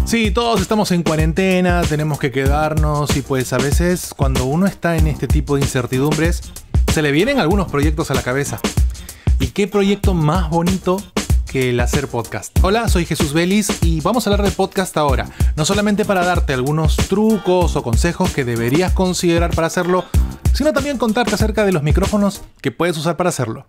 Sí, todos estamos en cuarentena, tenemos que quedarnos y pues a veces cuando uno está en este tipo de incertidumbres se le vienen algunos proyectos a la cabeza. ¿Y qué proyecto más bonito que el hacer podcast? Hola, soy Jesús Vélez y vamos a hablar de podcast ahora. No solamente para darte algunos trucos o consejos que deberías considerar para hacerlo, sino también contarte acerca de los micrófonos que puedes usar para hacerlo.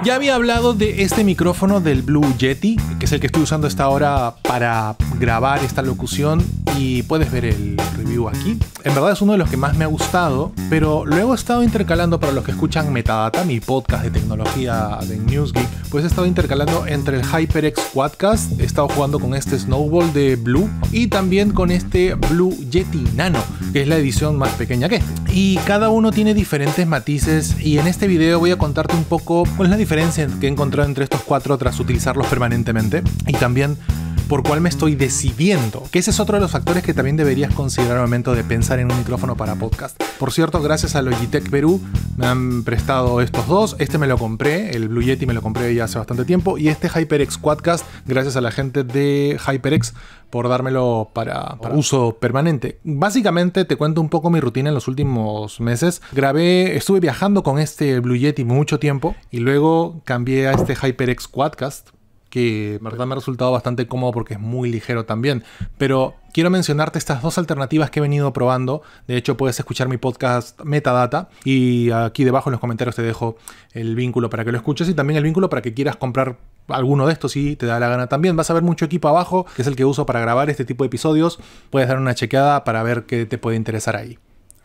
Ya había hablado de este micrófono del Blue Yeti, que es el que estoy usando hasta ahora para grabar esta locución, y puedes ver el review aquí. En verdad es uno de los que más me ha gustado, pero luego he estado intercalando, para los que escuchan Metadata, mi podcast de tecnología de NewsGeek, pues he estado intercalando entre el HyperX Quadcast, he estado jugando con este Snowball de Blue y también con este Blue Yeti Nano, que es la edición más pequeña que este. Y cada uno tiene diferentes matices y en este video voy a contarte un poco cuál es la diferencia que he encontrado entre estos cuatro tras utilizarlos permanentemente y también por cuál me estoy decidiendo, que ese es otro de los factores que también deberías considerar al momento de pensar en un micrófono para podcast. Por cierto, gracias a Logitech Perú me han prestado estos dos. Este me lo compré, el Blue Yeti me lo compré ya hace bastante tiempo, y este HyperX Quadcast, gracias a la gente de HyperX por dármelo para uso permanente. Básicamente te cuento un poco mi rutina en los últimos meses. Estuve viajando con este Blue Yeti mucho tiempo y luego cambié a este HyperX Quadcast, que en verdad me ha resultado bastante cómodo porque es muy ligero también. Pero quiero mencionarte estas dos alternativas que he venido probando. De hecho, puedes escuchar mi podcast Metadata y aquí debajo en los comentarios te dejo el vínculo para que lo escuches y también el vínculo para que quieras comprar alguno de estos si te da la gana también. Vas a ver mucho equipo abajo, que es el que uso para grabar este tipo de episodios. Puedes dar una chequeada para ver qué te puede interesar ahí.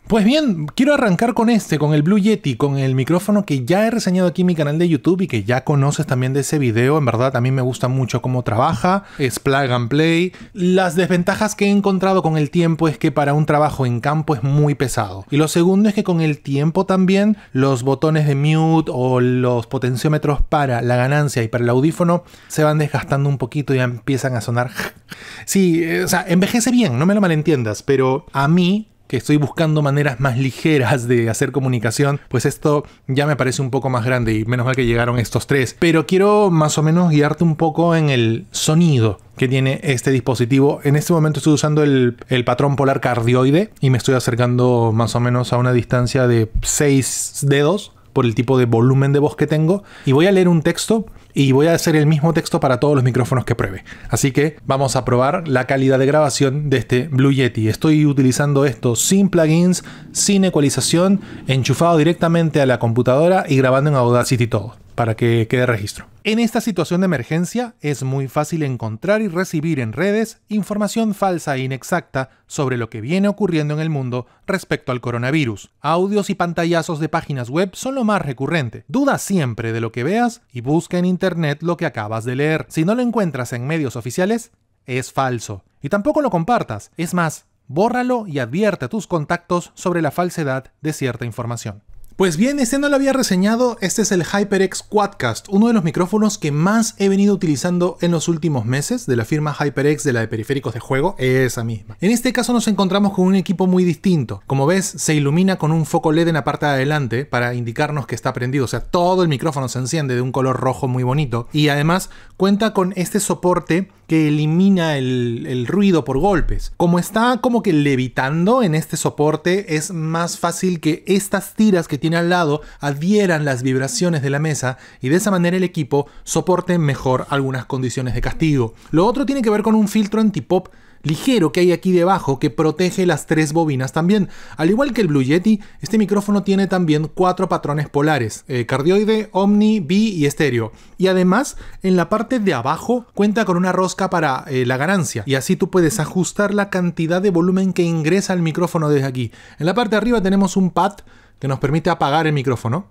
Pues bien, quiero arrancar con el Blue Yeti, con el micrófono que ya he reseñado aquí en mi canal de YouTube y que ya conoces también de ese video. En verdad, a mí me gusta mucho cómo trabaja, es plug and play. Las desventajas que he encontrado con el tiempo es que para un trabajo en campo es muy pesado. Y lo segundo es que con el tiempo también los botones de mute o los potenciómetros para la ganancia y para el audífono se van desgastando un poquito y ya empiezan a sonar. Sí, o sea, envejece bien, no me lo malentiendas, pero a mí, que estoy buscando maneras más ligeras de hacer comunicación, pues esto ya me parece un poco más grande y menos mal que llegaron estos tres. Pero quiero más o menos guiarte un poco en el sonido que tiene este dispositivo. En este momento estoy usando el patrón polar cardioide y me estoy acercando más o menos a una distancia de 6 dedos por el tipo de volumen de voz que tengo, y voy a leer un texto y voy a hacer el mismo texto para todos los micrófonos que pruebe. Así que vamos a probar la calidad de grabación de este Blue Yeti. Estoy utilizando esto sin plugins, sin ecualización, enchufado directamente a la computadora y grabando en Audacity todo, para que quede registro. En esta situación de emergencia es muy fácil encontrar y recibir en redes información falsa e inexacta sobre lo que viene ocurriendo en el mundo respecto al coronavirus. Audios y pantallazos de páginas web son lo más recurrente. Duda siempre de lo que veas y busca en internet lo que acabas de leer. Si no lo encuentras en medios oficiales, es falso. Y tampoco lo compartas. Es más, bórralo y advierte a tus contactos sobre la falsedad de cierta información. Pues bien, este no lo había reseñado, este es el HyperX Quadcast, uno de los micrófonos que más he venido utilizando en los últimos meses, de la firma HyperX, de la de periféricos de juego, esa misma. En este caso nos encontramos con un equipo muy distinto. Como ves, se ilumina con un foco LED en la parte de adelante para indicarnos que está prendido, o sea, todo el micrófono se enciende de un color rojo muy bonito, y además cuenta con este soporte que elimina el ruido por golpes. Como está como que levitando en este soporte, es más fácil que estas tiras que tiene al lado adhieran las vibraciones de la mesa y de esa manera el equipo soporte mejor algunas condiciones de castigo. Lo otro tiene que ver con un filtro antipop ligero que hay aquí debajo que protege las tres bobinas también. Al igual que el Blue Yeti, este micrófono tiene también 4 patrones polares, cardioide, omni, bi y estéreo. Y además, en la parte de abajo cuenta con una rosca para la ganancia, y así tú puedes ajustar la cantidad de volumen que ingresa el micrófono desde aquí. En la parte de arriba tenemos un pad que nos permite apagar el micrófono.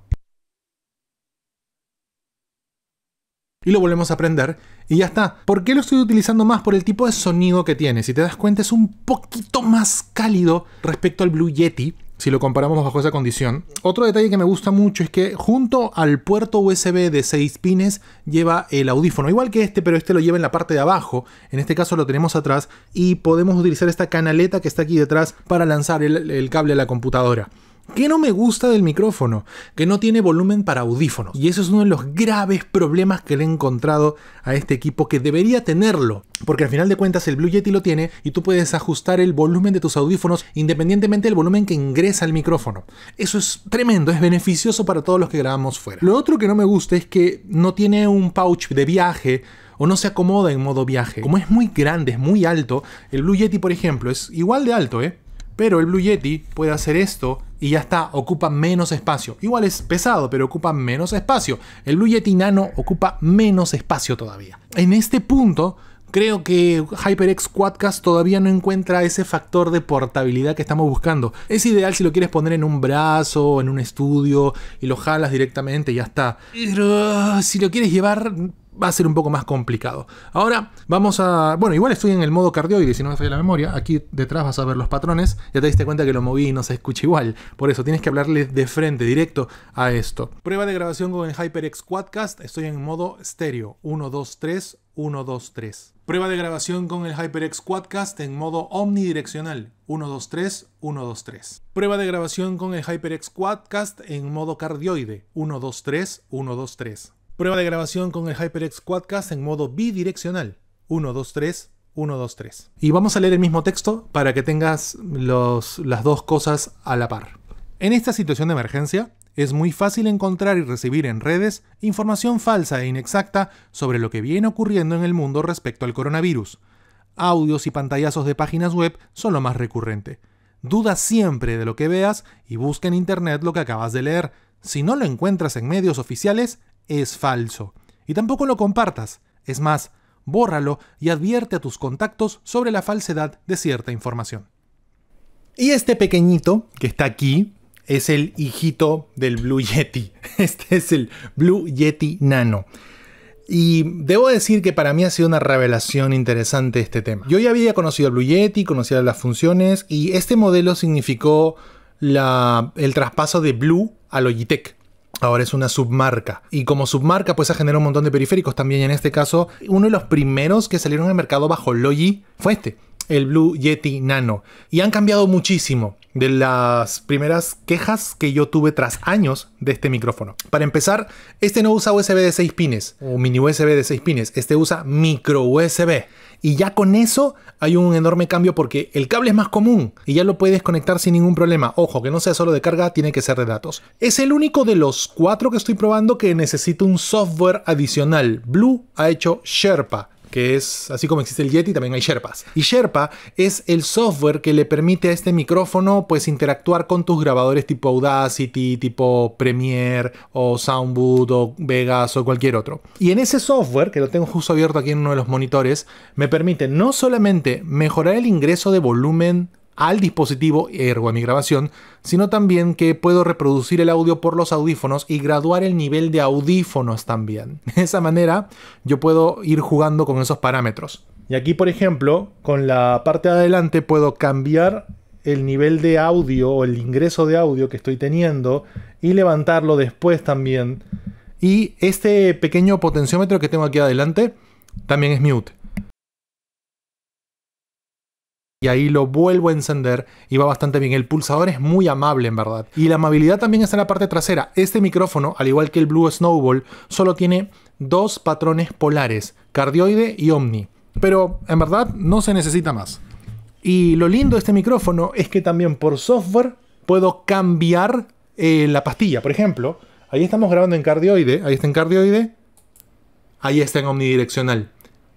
Y lo volvemos a prender y ya está. ¿Por qué lo estoy utilizando más? Por el tipo de sonido que tiene. Si te das cuenta, es un poquito más cálido respecto al Blue Yeti, si lo comparamos bajo esa condición. Otro detalle que me gusta mucho es que junto al puerto USB de 6 pines lleva el audífono, igual que este, pero este lo lleva en la parte de abajo. En este caso lo tenemos atrás y podemos utilizar esta canaleta que está aquí detrás para lanzar el cable a la computadora. ¿Qué no me gusta del micrófono? Que no tiene volumen para audífonos. Y eso es uno de los graves problemas que le he encontrado a este equipo, que debería tenerlo. Porque al final de cuentas el Blue Yeti lo tiene y tú puedes ajustar el volumen de tus audífonos independientemente del volumen que ingresa al micrófono. Eso es tremendo, es beneficioso para todos los que grabamos fuera. Lo otro que no me gusta es que no tiene un pouch de viaje o no se acomoda en modo viaje. Como es muy grande, es muy alto, el Blue Yeti, por ejemplo, es igual de alto, pero el Blue Yeti puede hacer esto y ya está, ocupa menos espacio. Igual es pesado, pero ocupa menos espacio. El Blue Yeti Nano ocupa menos espacio todavía. En este punto, creo que HyperX Quadcast todavía no encuentra ese factor de portabilidad que estamos buscando. Es ideal si lo quieres poner en un brazo, en un estudio, y lo jalas directamente y ya está. Pero si lo quieres llevar, va a ser un poco más complicado. Ahora vamos a... Bueno, igual estoy en el modo cardioide, si no me falla la memoria. Aquí detrás vas a ver los patrones. Ya te diste cuenta que lo moví y no se escucha igual. Por eso tienes que hablarle de frente, directo a esto. Prueba de grabación con el HyperX Quadcast. Estoy en modo estéreo. 1, 2, 3, 1, 2, 3. Prueba de grabación con el HyperX Quadcast en modo omnidireccional. 1, 2, 3, 1, 2, 3. Prueba de grabación con el HyperX Quadcast en modo cardioide. 1, 2, 3, 1, 2, 3. Prueba de grabación con el HyperX Quadcast en modo bidireccional. 1, 2, 3, 1, 2, 3. Y vamos a leer el mismo texto para que tengas las dos cosas a la par. En esta situación de emergencia, es muy fácil encontrar y recibir en redes información falsa e inexacta sobre lo que viene ocurriendo en el mundo respecto al coronavirus. Audios y pantallazos de páginas web son lo más recurrente. Duda siempre de lo que veas y busca en internet lo que acabas de leer. Si no lo encuentras en medios oficiales, es falso. Y tampoco lo compartas. Es más, bórralo y advierte a tus contactos sobre la falsedad de cierta información. Y este pequeñito que está aquí es el hijito del Blue Yeti. Este es el Blue Yeti Nano. Y debo decir que para mí ha sido una revelación interesante este tema. Yo ya había conocido el Blue Yeti, conocía las funciones, y este modelo significó el traspaso de Blue a Logitech. Ahora es una submarca. Y como submarca pues ha generado un montón de periféricos también. En este caso, uno de los primeros que salieron al mercado bajo Logi fue el Blue Yeti Nano. Y han cambiado muchísimo de las primeras quejas que yo tuve tras años de este micrófono. Para empezar, este no usa USB de 6 pines o mini USB de 6 pines. Este usa micro USB. Y ya con eso hay un enorme cambio porque el cable es más común y ya lo puedes conectar sin ningún problema. Ojo, que no sea solo de carga, tiene que ser de datos. Es el único de los 4 que estoy probando que necesita un software adicional. Blue ha hecho Sherpa, que es, así como existe el Yeti, también hay Sherpas. Y Sherpa es el software que le permite a este micrófono pues interactuar con tus grabadores tipo Audacity, tipo Premiere o Soundboot o Vegas o cualquier otro. Y en ese software, que lo tengo justo abierto aquí en uno de los monitores, me permite no solamente mejorar el ingreso de volumen al dispositivo, ergo a mi grabación, sino también que puedo reproducir el audio por los audífonos y graduar el nivel de audífonos también. De esa manera yo puedo ir jugando con esos parámetros. Y aquí, por ejemplo, con la parte de adelante puedo cambiar el nivel de audio o el ingreso de audio que estoy teniendo y levantarlo después también. Y este pequeño potenciómetro que tengo aquí adelante también es mute. Y ahí lo vuelvo a encender y va bastante bien. El pulsador es muy amable, en verdad. Y la amabilidad también está en la parte trasera. Este micrófono, al igual que el Blue Snowball, solo tiene 2 patrones polares, cardioide y omni. Pero, en verdad, no se necesita más. Y lo lindo de este micrófono es que también por software puedo cambiar la pastilla. Por ejemplo, ahí estamos grabando en cardioide. Ahí está en cardioide. Ahí está en omnidireccional.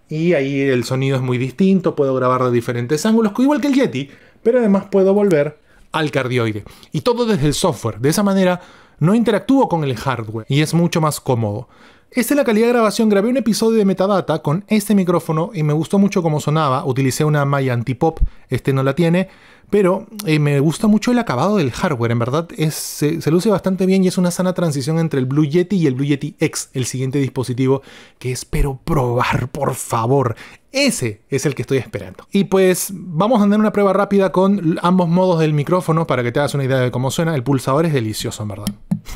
Y ahí el sonido es muy distinto, puedo grabar de diferentes ángulos, igual que el Yeti, pero además puedo volver al cardioide. Y todo desde el software. De esa manera no interactúo con el hardware y es mucho más cómodo. Esta es la calidad de grabación. Grabé un episodio de Metadata con este micrófono y me gustó mucho cómo sonaba. Utilicé una Maya Antipop, este no la tiene, pero me gusta mucho el acabado del hardware. En verdad se luce bastante bien y es una sana transición entre el Blue Yeti y el Blue Yeti X, el siguiente dispositivo que espero probar, por favor. Ese es el que estoy esperando. Y pues vamos a tener una prueba rápida con ambos modos del micrófono para que te hagas una idea de cómo suena. El pulsador es delicioso, en verdad.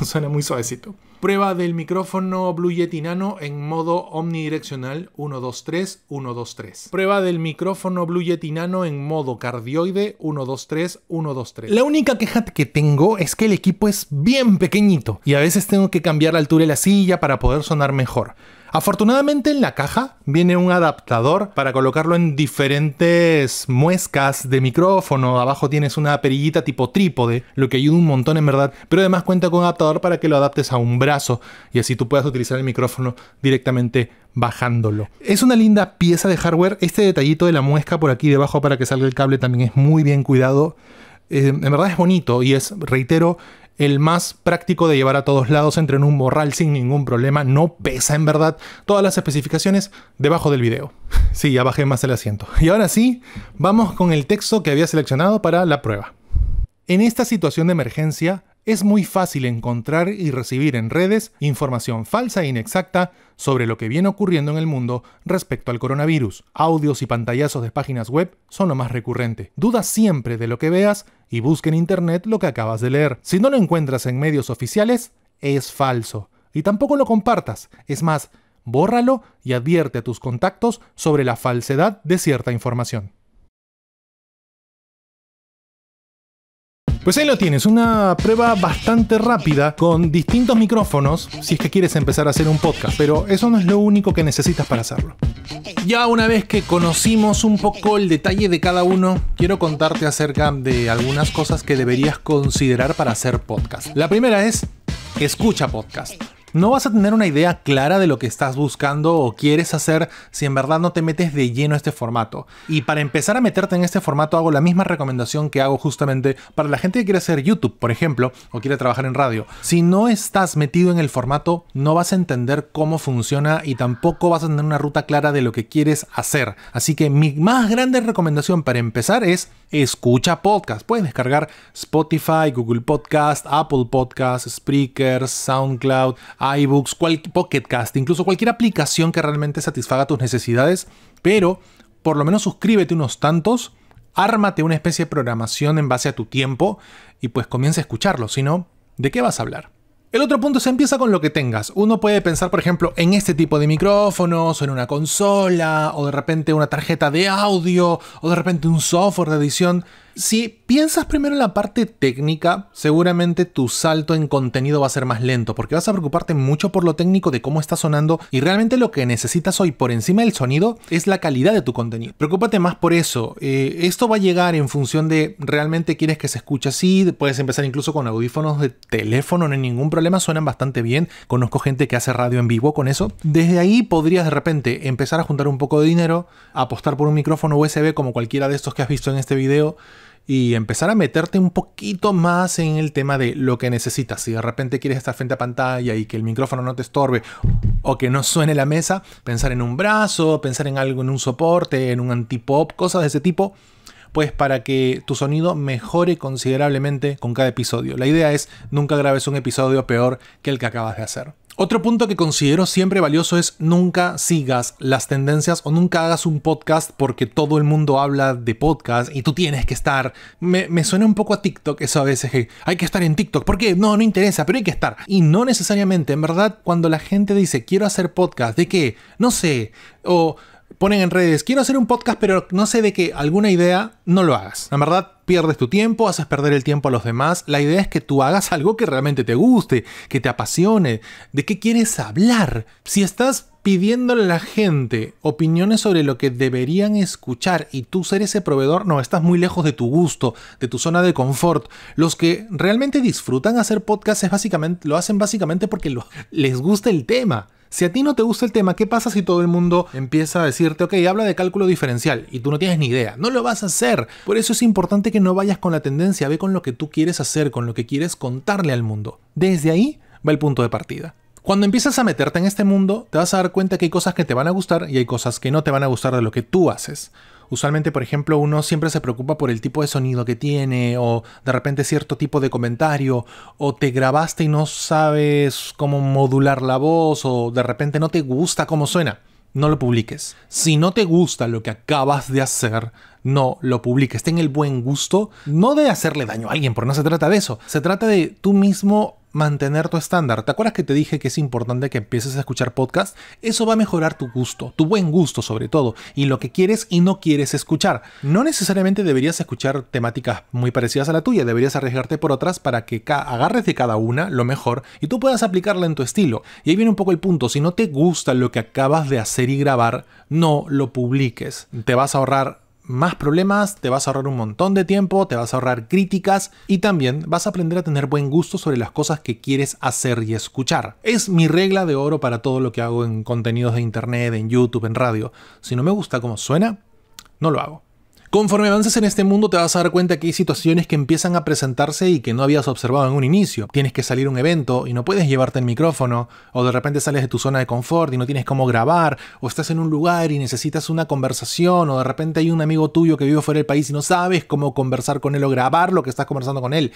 Suena muy suavecito. Prueba del micrófono Blue Yeti Nano en modo omnidireccional 123 123. Prueba del micrófono Blue Yeti Nano en modo cardioide 123 123. La única queja que tengo es que el equipo es bien pequeñito y a veces tengo que cambiar la altura de la silla para poder sonar mejor. Afortunadamente en la caja viene un adaptador para colocarlo en diferentes muescas de micrófono. Abajo tienes una perillita tipo trípode, lo que ayuda un montón en verdad. Pero además cuenta con un adaptador para que lo adaptes a un brazo y así tú puedas utilizar el micrófono directamente bajándolo. Es una linda pieza de hardware. Este detallito de la muesca por aquí debajo para que salga el cable también es muy bien cuidado. En verdad es bonito y es, reitero, el más práctico de llevar a todos lados. Entra en un morral sin ningún problema. No pesa en verdad. Todas las especificaciones debajo del video. Sí, ya bajé más el asiento. Y ahora sí, vamos con el texto que había seleccionado para la prueba. En esta situación de emergencia, es muy fácil encontrar y recibir en redes información falsa e inexacta sobre lo que viene ocurriendo en el mundo respecto al coronavirus. Audios y pantallazos de páginas web son lo más recurrente. Duda siempre de lo que veas y busca en internet lo que acabas de leer. Si no lo encuentras en medios oficiales, es falso. Y tampoco lo compartas. Es más, bórralo y advierte a tus contactos sobre la falsedad de cierta información. Pues ahí lo tienes, una prueba bastante rápida con distintos micrófonos si es que quieres empezar a hacer un podcast, pero eso no es lo único que necesitas para hacerlo. Ya una vez que conocimos un poco el detalle de cada uno, quiero contarte acerca de algunas cosas que deberías considerar para hacer podcast. La primera es, escucha podcast. No vas a tener una idea clara de lo que estás buscando o quieres hacer si en verdad no te metes de lleno a este formato. Y para empezar a meterte en este formato hago la misma recomendación que hago justamente para la gente que quiere hacer YouTube, por ejemplo, o quiere trabajar en radio. Si no estás metido en el formato, no vas a entender cómo funciona y tampoco vas a tener una ruta clara de lo que quieres hacer. Así que mi más grande recomendación para empezar es escucha podcast. Puedes descargar Spotify, Google Podcast, Apple Podcast, Spreaker, SoundCloud, iBooks, Pocket Cast, incluso cualquier aplicación que realmente satisfaga tus necesidades, pero por lo menos suscríbete unos tantos, ármate una especie de programación en base a tu tiempo y pues comienza a escucharlo, si no, ¿de qué vas a hablar? El otro punto se empieza con lo que tengas. Uno puede pensar, por ejemplo, en este tipo de micrófonos, o en una consola, o de repente una tarjeta de audio, o de repente un software de edición. Si piensas primero en la parte técnica, seguramente tu salto en contenido va a ser más lento, porque vas a preocuparte mucho por lo técnico de cómo está sonando y realmente lo que necesitas hoy por encima del sonido es la calidad de tu contenido. Preocúpate más por eso. Esto va a llegar en función de realmente quieres que se escuche así. Puedes empezar incluso con audífonos de teléfono, no hay ningún problema, suenan bastante bien. Conozco gente que hace radio en vivo con eso. Desde ahí podrías de repente empezar a juntar un poco de dinero, apostar por un micrófono USB como cualquiera de estos que has visto en este video, y empezar a meterte un poquito más en el tema de lo que necesitas. Si de repente quieres estar frente a pantalla y que el micrófono no te estorbe o que no suene la mesa, pensar en un brazo, pensar en algo, en un soporte, en un antipop, cosas de ese tipo, pues para que tu sonido mejore considerablemente con cada episodio. La idea es nunca grabes un episodio peor que el que acabas de hacer. Otro punto que considero siempre valioso es nunca sigas las tendencias o nunca hagas un podcast porque todo el mundo habla de podcast y tú tienes que estar. Me suena un poco a TikTok eso a veces, que hay que estar en TikTok. ¿Por qué? No interesa, pero hay que estar. Y no necesariamente, en verdad, cuando la gente dice quiero hacer podcast, ¿de qué? No sé, o ponen en redes, quiero hacer un podcast pero no sé de qué, alguna idea, no lo hagas. En verdad, pierdes tu tiempo, haces perder el tiempo a los demás. La idea es que tú hagas algo que realmente te guste, que te apasione, de qué quieres hablar. Si estás pidiéndole a la gente opiniones sobre lo que deberían escuchar y tú ser ese proveedor, no, estás muy lejos de tu gusto, de tu zona de confort. Los que realmente disfrutan hacer podcast lo hacen básicamente porque les gusta el tema. Si a ti no te gusta el tema, ¿qué pasa si todo el mundo empieza a decirte, ok, habla de cálculo diferencial y tú no tienes ni idea? No lo vas a hacer. Por eso es importante que no vayas con la tendencia, ve con lo que tú quieres hacer, con lo que quieres contarle al mundo. Desde ahí va el punto de partida. Cuando empiezas a meterte en este mundo, te vas a dar cuenta que hay cosas que te van a gustar y hay cosas que no te van a gustar de lo que tú haces. Usualmente, por ejemplo, uno siempre se preocupa por el tipo de sonido que tiene, o de repente cierto tipo de comentario, o te grabaste y no sabes cómo modular la voz, o de repente no te gusta cómo suena. No lo publiques. Si no te gusta lo que acabas de hacer, no lo publiques. Ten el buen gusto, no de hacerle daño a alguien, porque no se trata de eso. Se trata de tú mismo mantener tu estándar. ¿Te acuerdas que te dije que es importante que empieces a escuchar podcast? Eso va a mejorar tu gusto, tu buen gusto sobre todo, y lo que quieres y no quieres escuchar. No necesariamente deberías escuchar temáticas muy parecidas a la tuya, deberías arriesgarte por otras para que agarres de cada una lo mejor y tú puedas aplicarla en tu estilo. Y ahí viene un poco el punto, si no te gusta lo que acabas de hacer y grabar, no lo publiques. Te vas a ahorrar más problemas, te vas a ahorrar un montón de tiempo, te vas a ahorrar críticas y también vas a aprender a tener buen gusto sobre las cosas que quieres hacer y escuchar. Es mi regla de oro para todo lo que hago en contenidos de internet, en YouTube, en radio. Si no me gusta cómo suena, no lo hago. Conforme avances en este mundo te vas a dar cuenta que hay situaciones que empiezan a presentarse y que no habías observado en un inicio. Tienes que salir a un evento y no puedes llevarte el micrófono, o de repente sales de tu zona de confort y no tienes cómo grabar, o estás en un lugar y necesitas una conversación, o de repente hay un amigo tuyo que vive fuera del país y no sabes cómo conversar con él o grabar lo que estás conversando con él.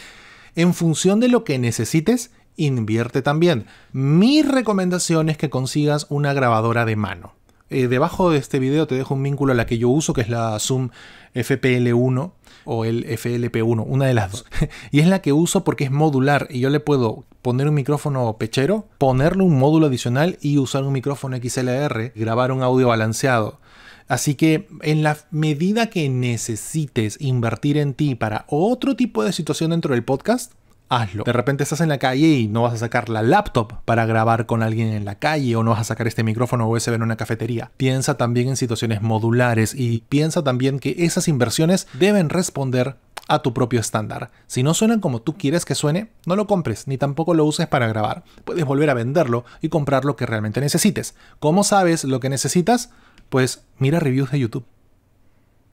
En función de lo que necesites, invierte también. Mi recomendación es que consigas una grabadora de mano. Debajo de este video te dejo un vínculo a la que yo uso, que es la Zoom FPL1 o el FLP1, una de las dos. Y es la que uso porque es modular y yo le puedo poner un micrófono pechero, ponerle un módulo adicional y usar un micrófono XLR, grabar un audio balanceado. Así que en la medida que necesites invertir en ti para otro tipo de situación dentro del podcast, hazlo. De repente estás en la calle y no vas a sacar la laptop para grabar con alguien en la calle o no vas a sacar este micrófono USB en una cafetería. Piensa también en situaciones modulares y piensa también que esas inversiones deben responder a tu propio estándar. Si no suenan como tú quieres que suene, no lo compres ni tampoco lo uses para grabar. Puedes volver a venderlo y comprar lo que realmente necesites. ¿Cómo sabes lo que necesitas? Pues mira reviews de YouTube,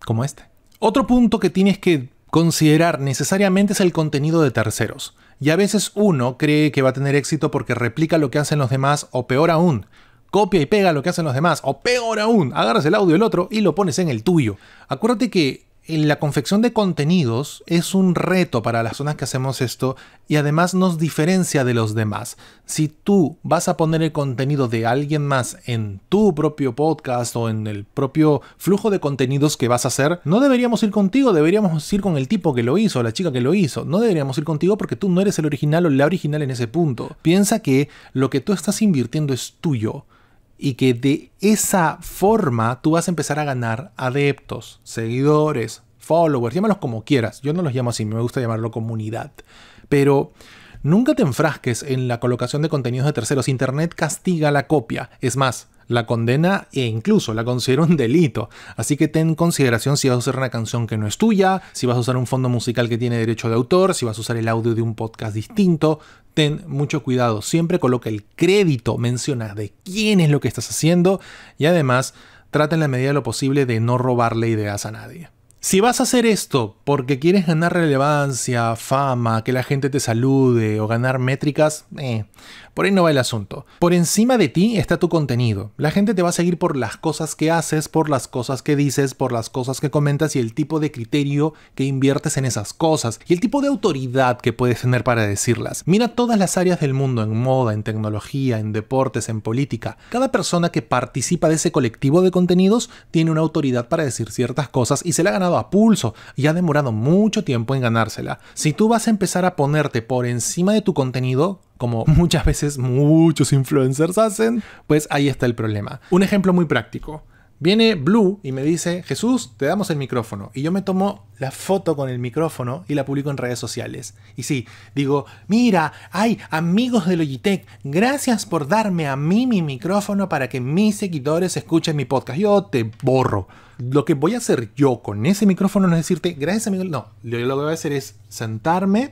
como este. Otro punto que tienes que considerar necesariamente es el contenido de terceros. Y a veces uno cree que va a tener éxito porque replica lo que hacen los demás, o peor aún, copia y pega lo que hacen los demás, o peor aún, agarras el audio del otro y lo pones en el tuyo. Acuérdate que en la confección de contenidos es un reto para las personas que hacemos esto y además nos diferencia de los demás. Si tú vas a poner el contenido de alguien más en tu propio podcast o en el propio flujo de contenidos que vas a hacer, no deberíamos ir contigo, deberíamos ir con el tipo que lo hizo, la chica que lo hizo. No deberíamos ir contigo porque tú no eres el original o la original en ese punto. Piensa que lo que tú estás invirtiendo es tuyo. Y que de esa forma tú vas a empezar a ganar adeptos, seguidores, followers, llámalos como quieras. Yo no los llamo así, me gusta llamarlo comunidad. Pero nunca te enfrasques en la colocación de contenidos de terceros. Internet castiga la copia. Es más, la condena e incluso la considera un delito. Así que ten en consideración si vas a usar una canción que no es tuya, si vas a usar un fondo musical que tiene derecho de autor, si vas a usar el audio de un podcast distinto. Ten mucho cuidado, siempre coloca el crédito, menciona de quién es lo que estás haciendo y además trata en la medida de lo posible de no robarle ideas a nadie. Si vas a hacer esto porque quieres ganar relevancia, fama, que la gente te salude o ganar métricas, por ahí no va el asunto. Por encima de ti está tu contenido. La gente te va a seguir por las cosas que haces, por las cosas que dices, por las cosas que comentas y el tipo de criterio que inviertes en esas cosas y el tipo de autoridad que puedes tener para decirlas. Mira todas las áreas del mundo, en moda, en tecnología, en deportes, en política. Cada persona que participa de ese colectivo de contenidos tiene una autoridad para decir ciertas cosas y se la ha ganado a pulso y ha demorado mucho tiempo en ganársela. Si tú vas a empezar a ponerte por encima de tu contenido, como muchas veces muchos influencers hacen, pues ahí está el problema. Un ejemplo muy práctico. Viene Blue y me dice, Jesús, te damos el micrófono. Y yo me tomo la foto con el micrófono y la publico en redes sociales. Y sí, digo, mira, hay amigos de Logitech, gracias por darme a mí mi micrófono para que mis seguidores escuchen mi podcast. Yo te borro. Lo que voy a hacer yo con ese micrófono no es decirte, gracias amigo. No, lo que voy a hacer es sentarme,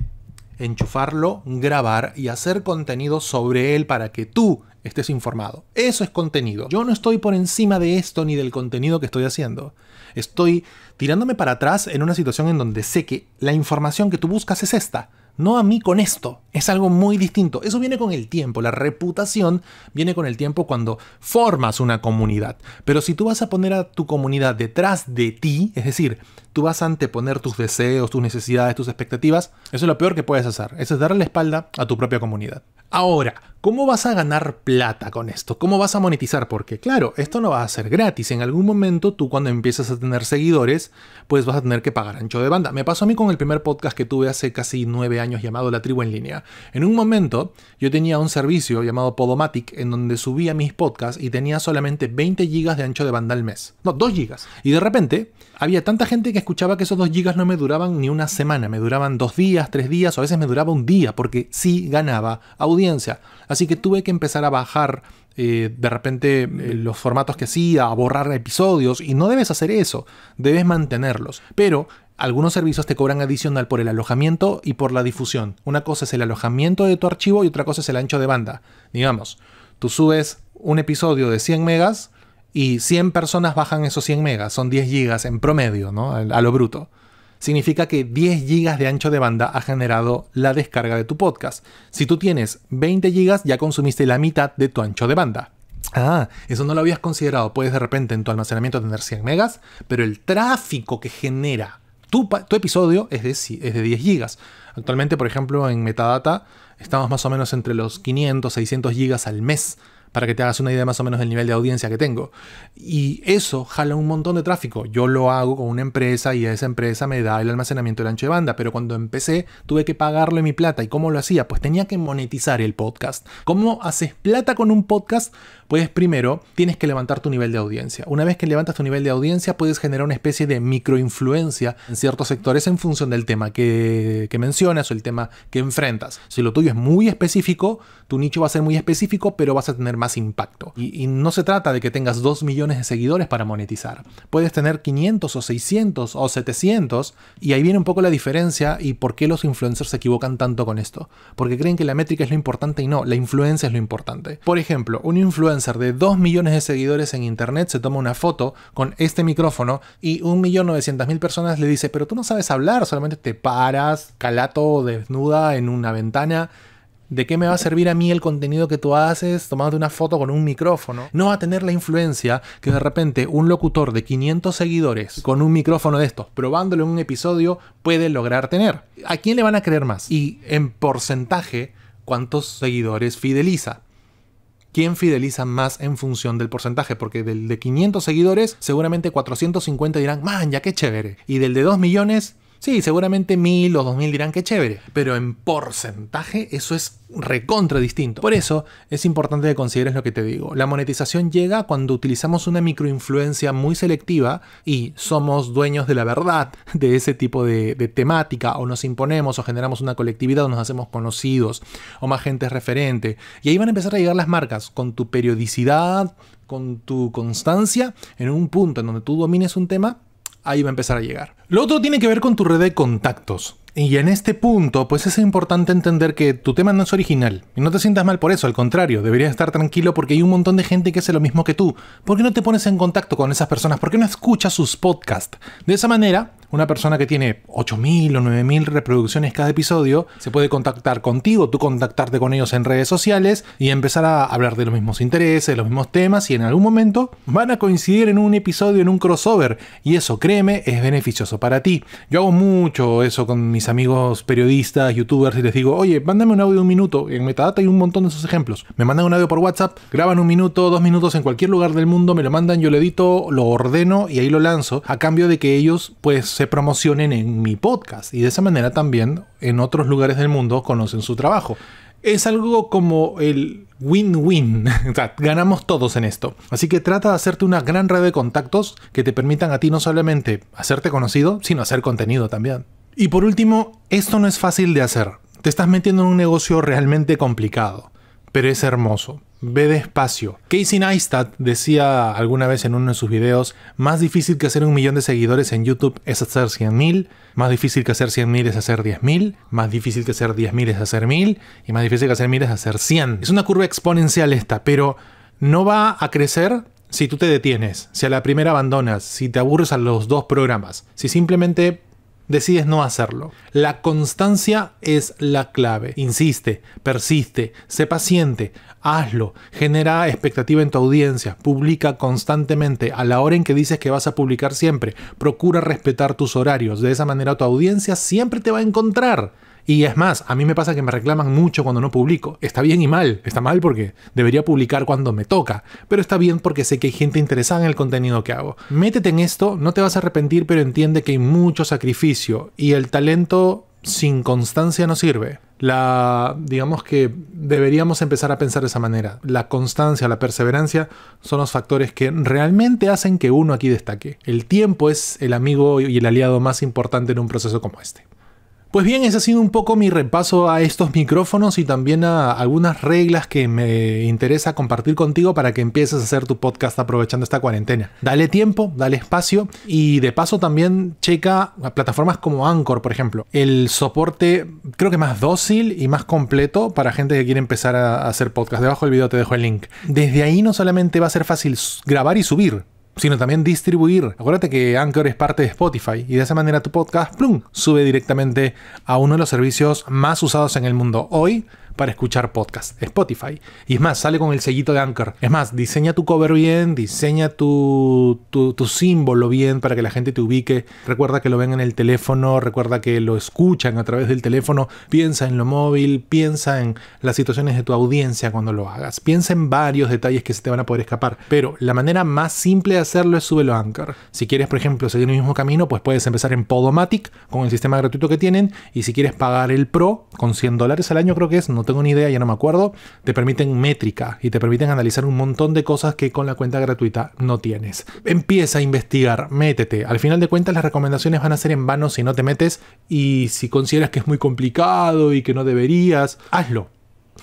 enchufarlo, grabar y hacer contenido sobre él para que tú estés informado. Eso es contenido. Yo no estoy por encima de esto ni del contenido que estoy haciendo. Estoy tirándome para atrás en una situación en donde sé que la información que tú buscas es esta. No a mí con esto. Es algo muy distinto. Eso viene con el tiempo. La reputación viene con el tiempo cuando formas una comunidad. Pero si tú vas a poner a tu comunidad detrás de ti, es decir, tú vas a anteponer tus deseos, tus necesidades, tus expectativas, eso es lo peor que puedes hacer. Eso es darle la espalda a tu propia comunidad. Ahora, ¿Cómo vas a ganar plata con esto? ¿Cómo vas a monetizar? Porque claro, esto no va a ser gratis. En algún momento tú cuando empiezas a tener seguidores, pues vas a tener que pagar ancho de banda. Me pasó a mí con el primer podcast que tuve hace casi 9 años llamado La Tribu en Línea. En un momento yo tenía un servicio llamado Podomatic en donde subía mis podcasts y tenía solamente 20 gigas de ancho de banda al mes. No, 2 gigas. Y de repente había tanta gente que escuchaba que esos 2 gigas no me duraban ni una semana. Me duraban 2 días, 3 días o a veces me duraba un día porque sí ganaba audiencia. Así que tuve que empezar a bajar de repente los formatos que hacía, a borrar episodios, y no debes hacer eso, debes mantenerlos. Pero algunos servicios te cobran adicional por el alojamiento y por la difusión. Una cosa es el alojamiento de tu archivo y otra cosa es el ancho de banda. Digamos, tú subes un episodio de 100 megas y 100 personas bajan esos 100 megas, son 10 gigas en promedio, ¿no? A lo bruto. Significa que 10 gigas de ancho de banda ha generado la descarga de tu podcast. Si tú tienes 20 gigas, ya consumiste la mitad de tu ancho de banda. Ah, eso no lo habías considerado. Puedes de repente en tu almacenamiento tener 100 megas, pero el tráfico que genera tu episodio es de 10 gigas. Actualmente, por ejemplo, en Metadata estamos más o menos entre los 500, 600 gigas al mes, para que te hagas una idea más o menos del nivel de audiencia que tengo. Y eso jala un montón de tráfico. Yo lo hago con una empresa y esa empresa me da el almacenamiento del ancho de banda, pero cuando empecé tuve que pagarle mi plata. ¿Y cómo lo hacía? Pues tenía que monetizar el podcast. ¿Cómo haces plata con un podcast? Pues primero tienes que levantar tu nivel de audiencia. Una vez que levantas tu nivel de audiencia puedes generar una especie de microinfluencia en ciertos sectores en función del tema que mencionas o el tema que enfrentas. Si lo tuyo es muy específico, tu nicho va a ser muy específico, pero vas a tener más impacto. Y no se trata de que tengas 2 millones de seguidores para monetizar. Puedes tener 500 o 600 o 700 y ahí viene un poco la diferencia y por qué los influencers se equivocan tanto con esto. Porque creen que la métrica es lo importante y no, la influencia es lo importante. Por ejemplo, un influencer de 2 millones de seguidores en internet se toma una foto con este micrófono y 1.900.000 personas le dice, pero tú no sabes hablar, solamente te paras, calato, desnuda en una ventana. ¿De qué me va a servir a mí el contenido que tú haces tomándote una foto con un micrófono? No va a tener la influencia que de repente un locutor de 500 seguidores con un micrófono de estos, probándolo en un episodio, puede lograr tener. ¿A quién le van a creer más? Y en porcentaje, ¿cuántos seguidores fideliza? ¿Quién fideliza más en función del porcentaje? Porque del de 500 seguidores, seguramente 450 dirán, man, ya qué chévere. Y del de 2 millones... sí, seguramente 1000 o 2000 dirán que chévere, pero en porcentaje eso es recontra distinto. Por eso es importante que consideres lo que te digo. La monetización llega cuando utilizamos una microinfluencia muy selectiva y somos dueños de la verdad de ese tipo de temática, o nos imponemos o generamos una colectividad o nos hacemos conocidos o más gente es referente. Y ahí van a empezar a llegar las marcas con tu periodicidad, con tu constancia, en un punto en donde tú domines un tema. Ahí va a empezar a llegar. Lo otro tiene que ver con tu red de contactos. Y en este punto, pues es importante entender que tu tema no es original. Y no te sientas mal por eso, al contrario, deberías estar tranquilo porque hay un montón de gente que hace lo mismo que tú. ¿Por qué no te pones en contacto con esas personas? ¿Por qué no escuchas sus podcasts? De esa manera, una persona que tiene 8.000 o 9.000 reproducciones cada episodio se puede contactar contigo, tú contactarte con ellos en redes sociales y empezar a hablar de los mismos intereses, los mismos temas, y en algún momento van a coincidir en un episodio, en un crossover, y eso, créeme, es beneficioso para ti. Yo hago mucho eso con mis amigos periodistas, youtubers, y les digo, oye, mándame un audio de 1 minuto. En Metadata hay un montón de esos ejemplos. Me mandan un audio por WhatsApp, graban 1 minuto, 2 minutos en cualquier lugar del mundo, me lo mandan, yo lo edito, lo ordeno y ahí lo lanzo, a cambio de que ellos pues se promocionen en mi podcast, y de esa manera también en otros lugares del mundo conocen su trabajo. Es algo como el win-win, o sea, ganamos todos en esto. Así que trata de hacerte una gran red de contactos que te permitan a ti no solamente hacerte conocido, sino hacer contenido también. Y por último, esto no es fácil de hacer. Te estás metiendo en un negocio realmente complicado, pero es hermoso. Ve despacio. Casey Neistat decía alguna vez en uno de sus videos, más difícil que hacer 1 millón de seguidores en YouTube es hacer 100.000, más difícil que hacer 100.000 es hacer 10.000, más difícil que hacer 10.000 es hacer 1.000, y más difícil que hacer 1.000 es hacer 100. Es una curva exponencial esta, pero no va a crecer si tú te detienes, si a la primera abandonas, si te aburres a los 2 programas, si simplemente decides no hacerlo. La constancia es la clave. Insiste, persiste, sé paciente, hazlo, genera expectativa en tu audiencia, publica constantemente a la hora en que dices que vas a publicar siempre, procura respetar tus horarios, de esa manera tu audiencia siempre te va a encontrar. Y es más, a mí me pasa que me reclaman mucho cuando no publico. Está bien y mal. Está mal porque debería publicar cuando me toca. Pero está bien porque sé que hay gente interesada en el contenido que hago. Métete en esto, no te vas a arrepentir, pero entiende que hay mucho sacrificio. Y el talento sin constancia no sirve. Digamos que deberíamos empezar a pensar de esa manera. La constancia, la perseverancia son los factores que realmente hacen que uno aquí destaque. El tiempo es el amigo y el aliado más importante en un proceso como este. Pues bien, ese ha sido un poco mi repaso a estos micrófonos y también a algunas reglas que me interesa compartir contigo para que empieces a hacer tu podcast aprovechando esta cuarentena. Dale tiempo, dale espacio y de paso también checa plataformas como Anchor, por ejemplo. El soporte creo que más dócil y más completo para gente que quiere empezar a hacer podcast. Debajo del video te dejo el link. Desde ahí no solamente va a ser fácil grabar y subir, sino también distribuir. Acuérdate que Anchor es parte de Spotify y de esa manera tu podcast ¡plum!, sube directamente a uno de los servicios más usados en el mundo hoy para escuchar podcast, Spotify. Y es más, sale con el sellito de Anchor. Es más, diseña tu cover bien, diseña tu símbolo bien para que la gente te ubique. Recuerda que lo ven en el teléfono, recuerda que lo escuchan a través del teléfono. Piensa en lo móvil, piensa en las situaciones de tu audiencia cuando lo hagas. Piensa en varios detalles que se te van a poder escapar. Pero la manera más simple de hacerlo es súbelo a Anchor. Si quieres, por ejemplo, seguir el mismo camino, pues puedes empezar en Podomatic con el sistema gratuito que tienen. Y si quieres pagar el Pro con $100 al año, creo que es, no tengo ni idea, ya no me acuerdo, te permiten métrica y te permiten analizar un montón de cosas que con la cuenta gratuita no tienes. Empieza a investigar, métete. Al final de cuentas las recomendaciones van a ser en vano si no te metes, y si consideras que es muy complicado y que no deberías, hazlo.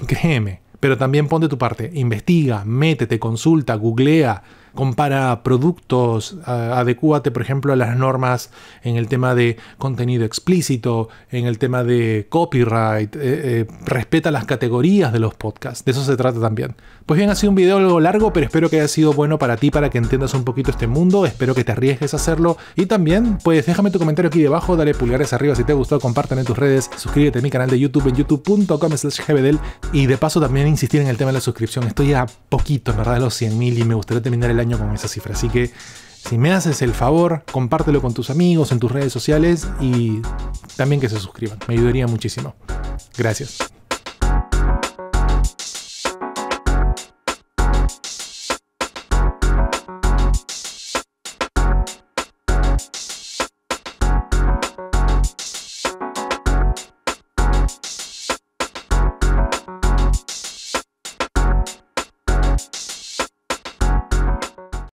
Créeme. Pero también pon de tu parte, investiga, métete, consulta, googlea, compara productos, adecúate por ejemplo a las normas en el tema de contenido explícito, en el tema de copyright, respeta las categorías de los podcasts, de eso se trata también. Pues bien, ha sido un video algo largo, pero espero que haya sido bueno para ti, para que entiendas un poquito este mundo, espero que te arriesgues a hacerlo y también pues déjame tu comentario aquí debajo, dale pulgares arriba si te gustó, compártelo en tus redes, suscríbete a mi canal de YouTube en youtube.com/gbdel y de paso también insistir en el tema de la suscripción. Estoy a poquito, en verdad, de los 100.000 y me gustaría terminar el año con esa cifra, así que si me haces el favor, compártelo con tus amigos en tus redes sociales y también que se suscriban, me ayudaría muchísimo. Gracias.